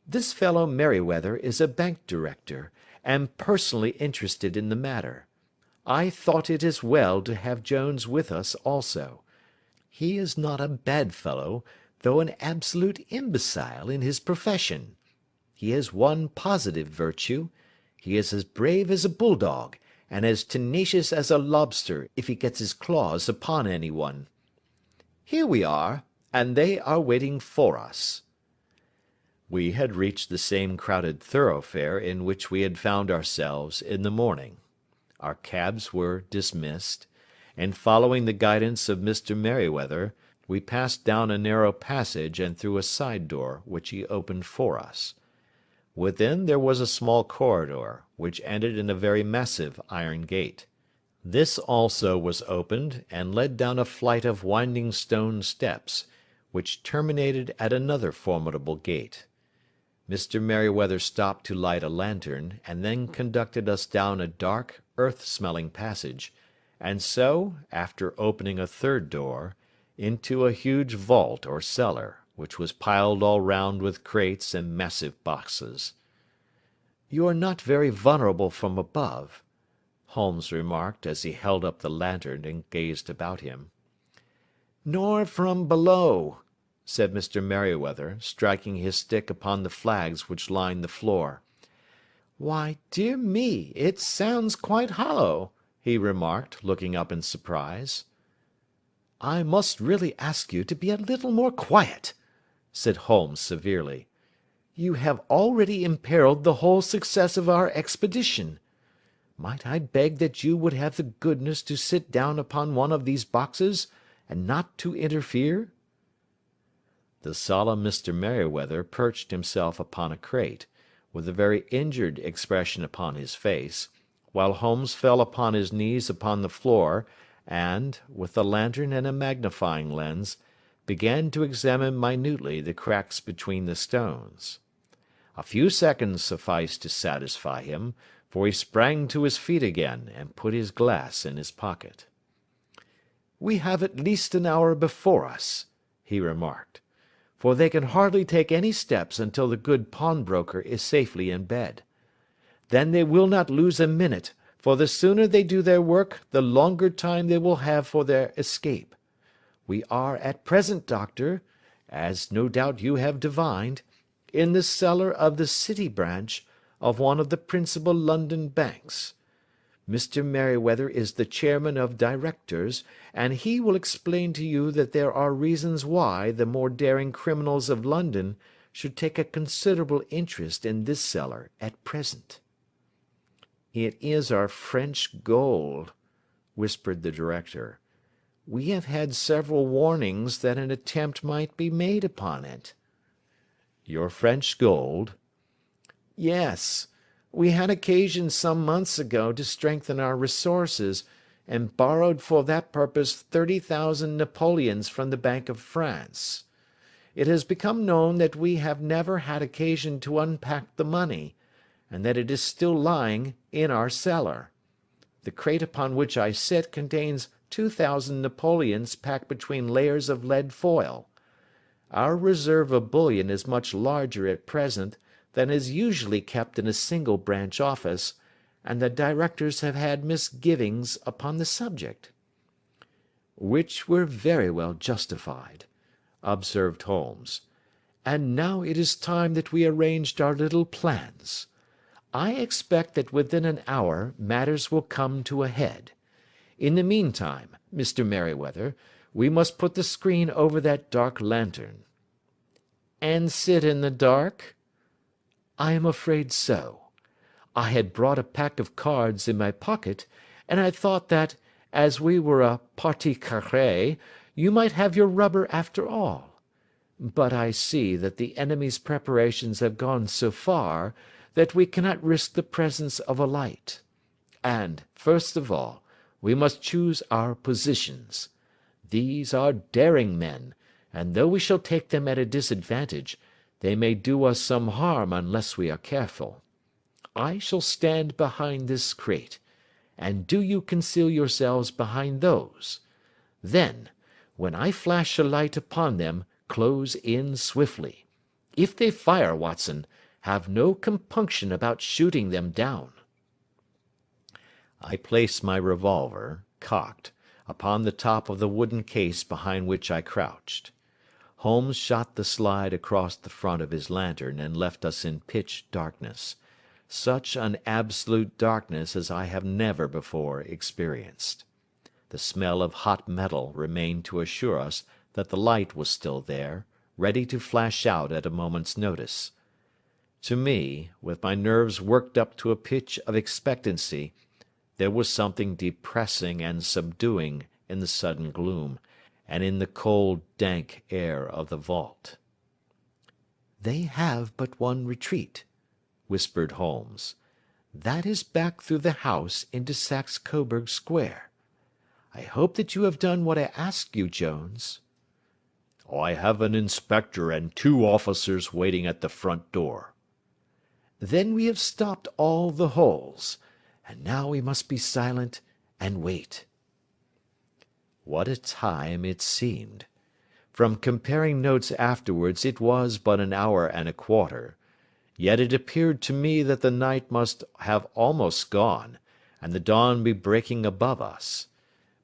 S3: This fellow Merryweather is a bank director, and personally interested in the matter. I thought it as well to have Jones with us also. He is not a bad fellow, though an absolute imbecile in his profession. He has one positive virtue. He is as brave as a bulldog, and as tenacious as a lobster if he gets his claws upon any one. Here we are, and they are waiting for us. We had reached the same crowded thoroughfare in which we had found ourselves in the morning. Our cabs were dismissed, and following the guidance of Mr. Merryweather, we passed down a narrow passage and through a side door, which he opened for us. Within there was a small corridor, which ended in a very massive iron gate. This also was opened, and led down a flight of winding stone steps, which terminated at another formidable gate. Mr. Merryweather stopped to light a lantern, and then conducted us down a dark, earth-smelling passage, and so, after opening a third door, into a huge vault or cellar, which was piled all round with crates and massive boxes. "You are not very vulnerable from above," Holmes remarked as he held up the lantern and gazed about him. "Nor from below," said Mr. Merryweather, striking his stick upon the flags which lined the floor. "Why, dear me, it sounds quite hollow," he remarked, looking up in surprise. "I must really ask you to be a little more quiet," said Holmes severely. "You have already imperilled the whole success of our expedition. Might I beg that you would have the goodness to sit down upon one of these boxes, and not to interfere?" The solemn Mr. Merryweather perched himself upon a crate, with a very injured expression upon his face, while Holmes fell upon his knees upon the floor, and, with the lantern and a magnifying lens,
S1: began to examine minutely the cracks between the stones. A few seconds sufficed to satisfy him, for he sprang to his feet again and put his glass in his pocket. "We have at least an hour before us," he remarked, "for they can hardly take any steps until the good pawnbroker is safely in bed. Then they will not lose a minute, for the sooner they do their work the longer time they will have for their escape. We are at present, Doctor, as no doubt you have divined, in the cellar of the City branch of one of the principal London banks. Mr. Merryweather is the chairman of directors, and he will explain to you that there are reasons why the more daring criminals of London should take a considerable interest in this cellar at present." "It is our French gold," whispered the director. "We have had several warnings that an attempt might be made upon it." "Your French gold?" "Yes. We had occasion some months ago to strengthen our resources, and borrowed for that purpose 30,000 Napoleons from the Bank of France. It has become known that we have never had occasion to unpack the money, and that it is still lying in our cellar. The crate upon which I sit contains 2,000 Napoleons packed between layers of lead foil. Our reserve of bullion is much larger at present than is usually kept in a single branch office, and the directors have had misgivings upon the subject." "Which were very well justified," observed Holmes. "And now it is time that we arranged our little plans. I expect that within an hour matters will come to a head. In the meantime, Mr. Merryweather, we must put the screen over that dark lantern." "And sit in the dark?" "I am afraid so. I had brought a pack of cards in my pocket, and I thought that, as we were a partie carrée, you might have your rubber after all. But I see that the enemy's preparations have gone so far that we cannot risk the presence of a light. And, first of all, we must choose our positions. These are daring men, and though we shall take them at a disadvantage, they may do us some harm unless we are careful. I shall stand behind this crate, and do you conceal yourselves behind those. Then, when I flash a light upon them, close in swiftly. If they fire, Watson, have no compunction about shooting them down." I placed my revolver, cocked, upon the top of the wooden case behind which I crouched. Holmes shot the slide across the front of his lantern and left us in pitch darkness. Such an absolute darkness as I have never before experienced. The smell of hot metal remained to assure us that the light was still there, ready to flash out at a moment's notice. To me, with my nerves worked up to a pitch of expectancy, there was something depressing and subduing in the sudden gloom, and in the cold, dank air of the vault. "They have but one retreat," whispered Holmes. "That is back through the house into Saxe Coburg Square. I hope that you have done what I asked you, Jones."
S2: "I have an inspector and 2 officers waiting at the front door."
S1: "Then we have stopped all the holes, and now we must be silent and wait." What a time it seemed! From comparing notes afterwards it was but an hour and a quarter. Yet it appeared to me that the night must have almost gone, and the dawn be breaking above us.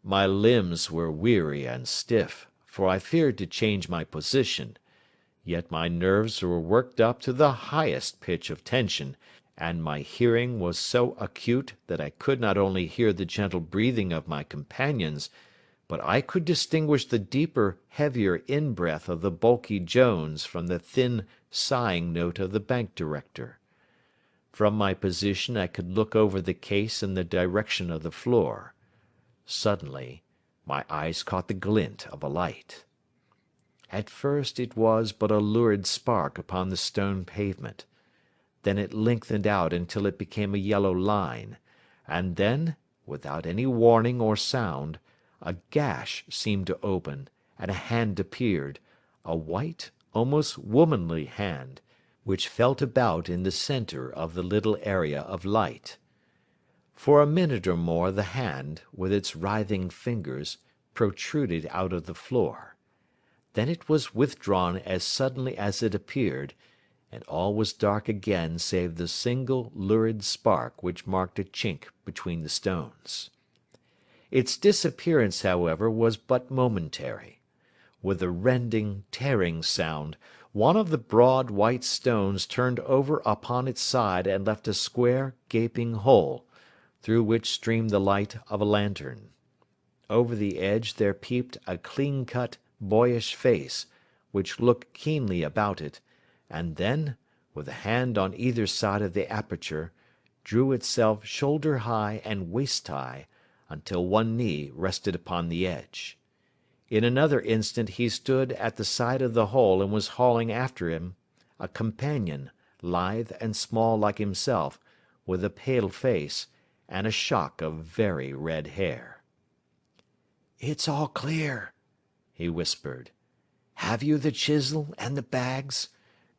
S1: My limbs were weary and stiff, for I feared to change my position, yet my nerves were worked up to the highest pitch of tension, and my hearing was so acute that I could not only hear the gentle breathing of my companions, but I could distinguish the deeper, heavier in-breath of the bulky Jones from the thin, sighing note of the bank director. From my position I could look over the case in the direction of the floor. Suddenly, my eyes caught the glint of a light. At first it was but a lurid spark upon the stone pavement. Then it lengthened out until it became a yellow line, and then, without any warning or sound, a gash seemed to open, and a hand appeared, a white, almost womanly hand, which felt about in the centre of the little area of light. For a minute or more the hand, with its writhing fingers, protruded out of the floor. Then it was withdrawn as suddenly as it appeared, and all was dark again save the single lurid spark which marked a chink between the stones. Its disappearance, however, was but momentary. With a rending, tearing sound, one of the broad white stones turned over upon its side and left a square, gaping hole, through which streamed the light of a lantern. Over the edge there peeped a clean-cut, boyish face, which looked keenly about it, and then, with a hand on either side of the aperture, drew itself shoulder-high and waist-high, until one knee rested upon the edge. In another instant he stood at the side of the hole and was hauling after him a companion, lithe and small like himself, with a pale face, and a shock of very red hair. "It's all clear," he whispered. "Have you the chisel and the bags?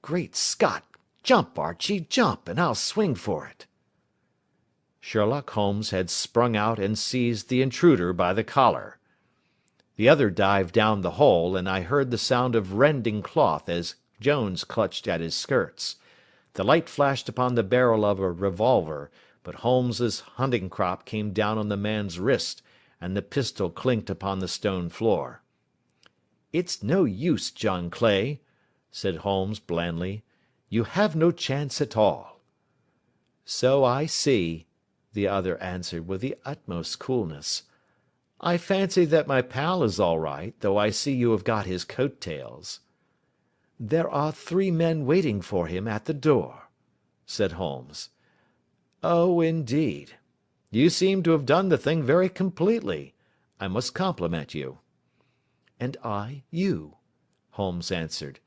S1: Great Scott! Jump, Archie, jump, and I'll swing for it." Sherlock Holmes had sprung out and seized the intruder by the collar. The other dived down the hole, and I heard the sound of rending cloth as Jones clutched at his skirts. The light flashed upon the barrel of a revolver, but Holmes's hunting crop came down on the man's wrist, and the pistol clinked upon the stone floor. "It's no use, John Clay," said Holmes blandly. "You have no chance at all." "So I see," the other answered with the utmost coolness. "I fancy that my pal is all right, though I see you have got his coat-tails." "There are 3 men waiting for him at the door," said Holmes. "Oh, indeed. You seem to have done the thing very completely. I must compliment you." "And I you," Holmes answered.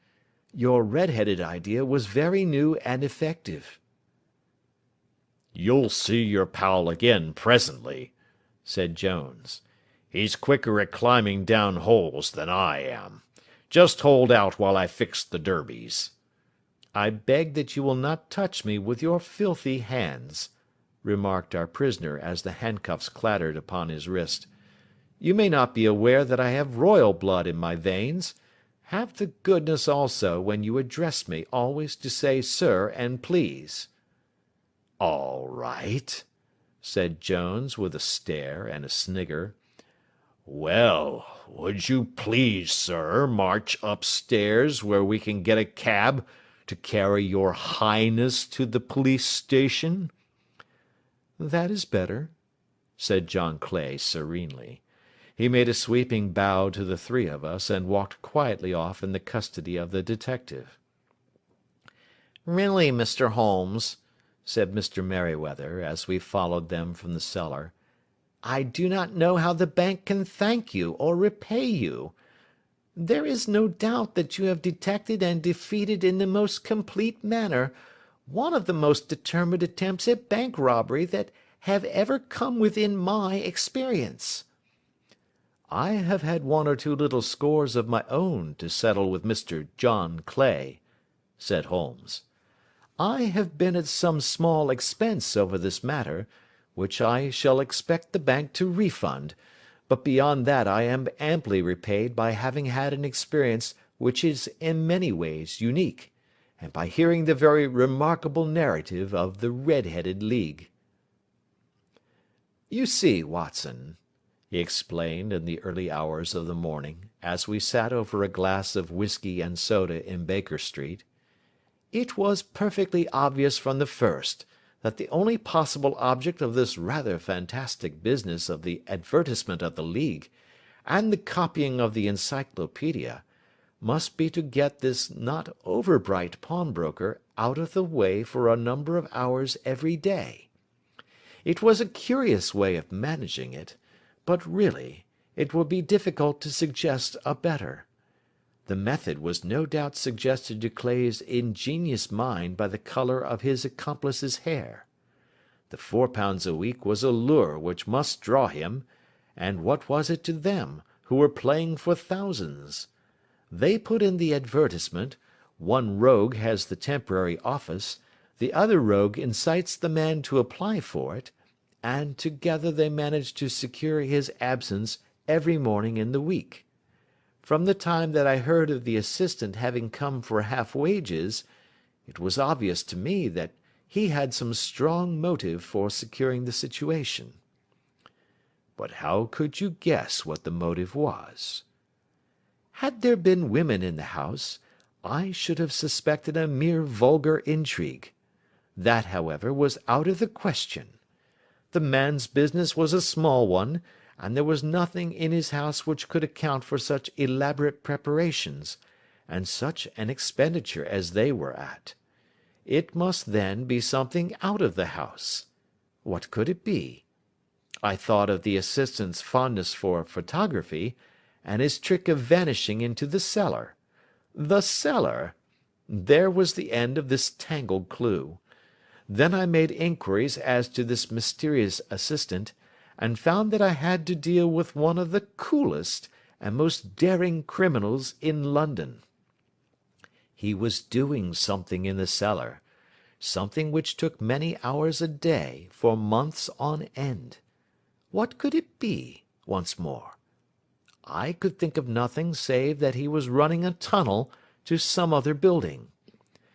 S1: "Your red-headed idea was very new and effective."
S2: "You'll see your pal again presently," said Jones. "He's quicker at climbing down holes than I am. Just hold out while I fix the derbies."
S1: "I beg that you will not touch me with your filthy hands," remarked our prisoner as the handcuffs clattered upon his wrist. "You may not be aware that I have royal blood in my veins. Have the goodness also, when you address me, always to say sir and please."
S2: "All right," said Jones with a stare and a snigger. "Well, would you please, sir, march upstairs where we can get a cab to carry your highness to the police station?"
S1: "That is better," said John Clay serenely. He made a sweeping bow to the 3 of us, and walked quietly off in the custody of the detective. "Really, Mr. Holmes," said Mr. Merryweather, as we followed them from the cellar, "I do not know how the bank can thank you or repay you. There is no doubt that you have detected and defeated in the most complete manner one of the most determined attempts at bank robbery that have ever come within my experience." "I have had 1 or 2 little scores of my own to settle with Mr. John Clay," said Holmes. "I have been at some small expense over this matter, which I shall expect the bank to refund, but beyond that I am amply repaid by having had an experience which is in many ways unique, and by hearing the very remarkable narrative of the Red-headed League. You see, Watson," he explained in the early hours of the morning, as we sat over a glass of whiskey and soda in Baker Street, "it was perfectly obvious from the first that the only possible object of this rather fantastic business of the advertisement of the League, and the copying of the Encyclopaedia, must be to get this not over-bright pawnbroker out of the way for a number of hours every day. It was a curious way of managing it, but really it would be difficult to suggest a better. The method was no doubt suggested to Clay's ingenious mind by the colour of his accomplice's hair. The £4 a week was a lure which must draw him, and what was it to them, who were playing for thousands. They put in the advertisement, one rogue has the temporary office, the other rogue incites the man to apply for it, and together they manage to secure his absence every morning in the week. From the time that I heard of the assistant having come for half wages, it was obvious to me that he had some strong motive for securing the situation. But how could you guess what the motive was? Had there been women in the house, I should have suspected a mere vulgar intrigue. That, however, was out of the question. The man's business was a small one, and there was nothing in his house which could account for such elaborate preparations, and such an expenditure as they were at. It must then be something out of the house. What could it be? I thought of the assistant's fondness for photography, and his trick of vanishing into the cellar. The cellar! There was the end of this tangled clue. Then I made inquiries as to this mysterious assistant, and found that I had to deal with one of the coolest and most daring criminals in London. He was doing something in the cellar, something which took many hours a day for months on end. What could it be, once more? I could think of nothing save that he was running a tunnel to some other building.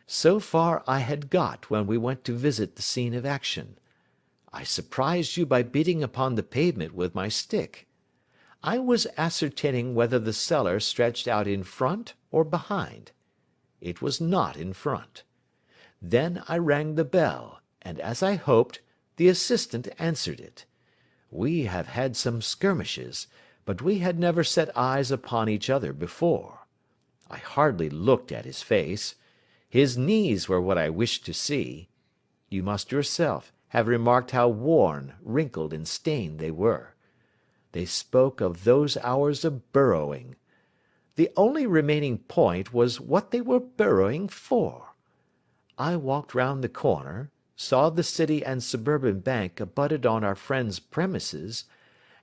S1: So far I had got when we went to visit the scene of action. I surprised you by beating upon the pavement with my stick. I was ascertaining whether the cellar stretched out in front or behind. It was not in front. Then I rang the bell, and as I hoped, the assistant answered it. We have had some skirmishes, but we had never set eyes upon each other before. I hardly looked at his face. His knees were what I wished to see. You must yourself have remarked how worn, wrinkled, and stained they were. They spoke of those hours of burrowing. The only remaining point was what they were burrowing for. I walked round the corner, saw the City and Suburban Bank abutted on our friend's premises,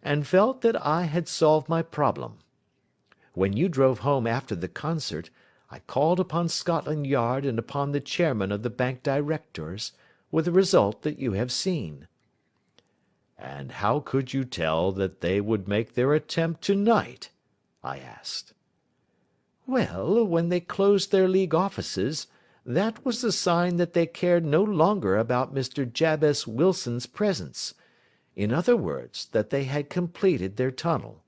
S1: and felt that I had solved my problem. When you drove home after the concert, I called upon Scotland Yard and upon the chairman of the bank directors, with the result that you have seen.
S2: And how could you tell that they would make their attempt to-night? I asked.
S1: Well, when they closed their League offices, that was the sign that they cared no longer about Mr. Jabez Wilson's presence. In other words, that they had completed their tunnel.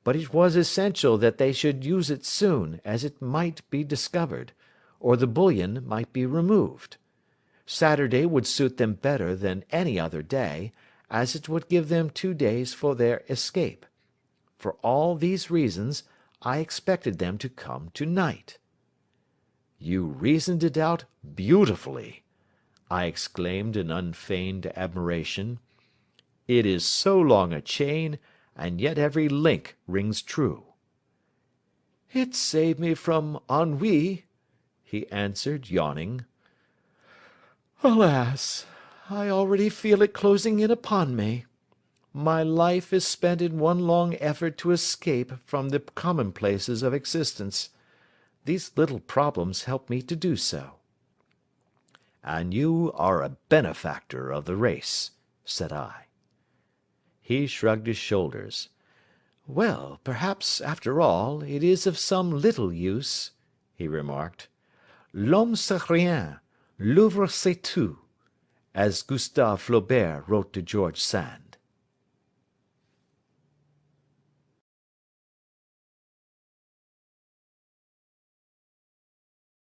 S1: But it was essential that they should use it soon, as it might be discovered, or the bullion might be removed. Saturday would suit them better than any other day, as it would give them 2 days for their escape. For all these reasons, I expected them to come to-night.
S2: You reasoned it out beautifully, I exclaimed in unfeigned admiration. It is so long a chain, and yet every link rings true.
S1: It saved me from ennui, he answered, yawning. Alas! I already feel it closing in upon me. My life is spent in one long effort to escape from the commonplaces of existence. These little problems help me to do so.
S2: And you are a benefactor of the race, said I.
S1: He shrugged his shoulders. Well, perhaps, after all, it is of some little use, he remarked. L'homme c'est rien, l'œuvre c'est tout, as Gustave Flaubert wrote to George Sand.